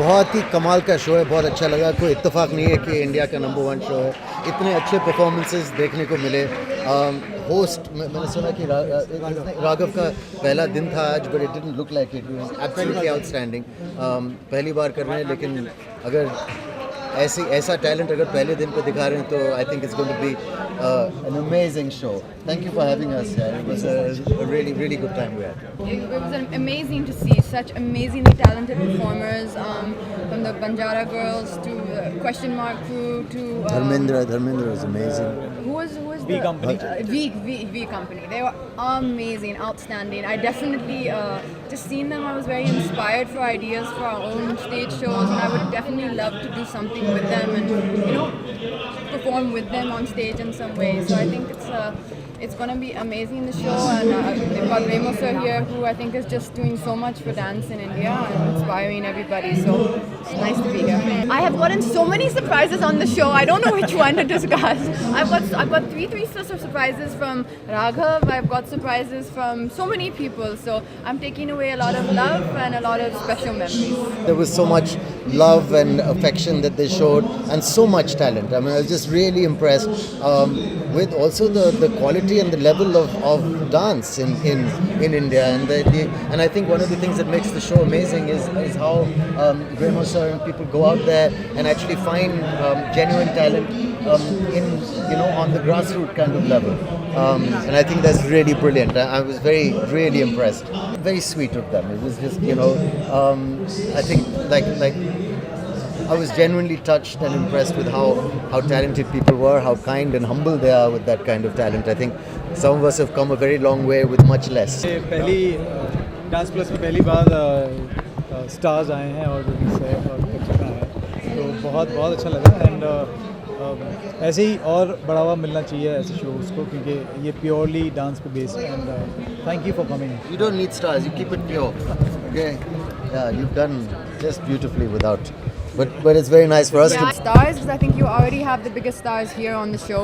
बहुत ही कमाल का शो है, बहुत अच्छा लगा। कोई इत्तेफाक नहीं है कि इंडिया का नंबर 1 शो है। इतने अच्छे परफॉर्मेंसेस देखने को मिले। होस्ट मैंने सुना कि राघव का पहला दिन था आज, but it didn't look like it was absolutely outstanding. पहली बार कर रहे हैं, लेकिन अगर ऐसा टैलेंट अगर पहले दिन पे दिखा रहे हैं तो I think it's going to be an amazing show. Thank you for having us here. It was a really good time we had. It was amazing to see such amazingly talented performers, from the Banjara Girls to Question Mark Crew to Dharmendra was amazing. Who was V Company. V Company. They were amazing, outstanding. I definitely just seeing them. I was very inspired for ideas for our own stage shows, and I would definitely love to do something with them and perform with them on stage in some way. So I think it's going to be amazing, the show, and they've got Remo sir here, who I think is just doing so much for dance in India and inspiring everybody. So it's nice to be here. I have gotten so many surprises on the show. I don't know which one to discuss. I've got three surprises from Raghav. I've got surprises from so many people. So I'm taking away a lot of love and a lot of special memories. There was so much love and affection that they showed, and so much talent. I mean, I was just really impressed with also the quality and the level of dance in India. And I think one of the things that makes the show amazing is how Remo sir and people go out there and actually find genuine talent on the grassroots kind of level. And I think that's really brilliant. I was really impressed. Very sweet of them. It was just, I think like I was genuinely touched and impressed with how talented people were, how kind and humble they are with that kind of talent. I think some of us have come a very long way with much less. पहली dance plus में पहली बार stars आए हैं और सैफ और दीपिका है, तो बहुत अच्छा लगा। एंड ऐसे ही और बढ़ावा मिलना चाहिए ऐसे शोज़ को, क्योंकि ये प्योरली डांस पे बेस्ड है। And thank you for coming. You don't need stars, you keep it pure. Okay? Yeah, you've done just beautifully without. But it's very nice for us to Stars, because I think you already have the biggest stars here on the show,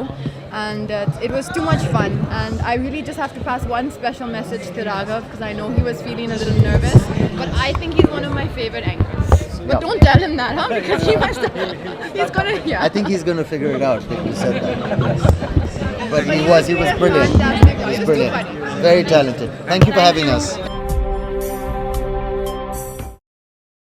and it was too much fun. And I really just have to pass one special message to Raghav, because I know he was feeling a little nervous, but I think he's one of my favorite anchors. But don't tell him that, huh? Because he must have, he's gonna, yeah. I think he's going to figure it out that you said that. But he was brilliant. Fantastic. He was brilliant. Very talented. Thank you for having us.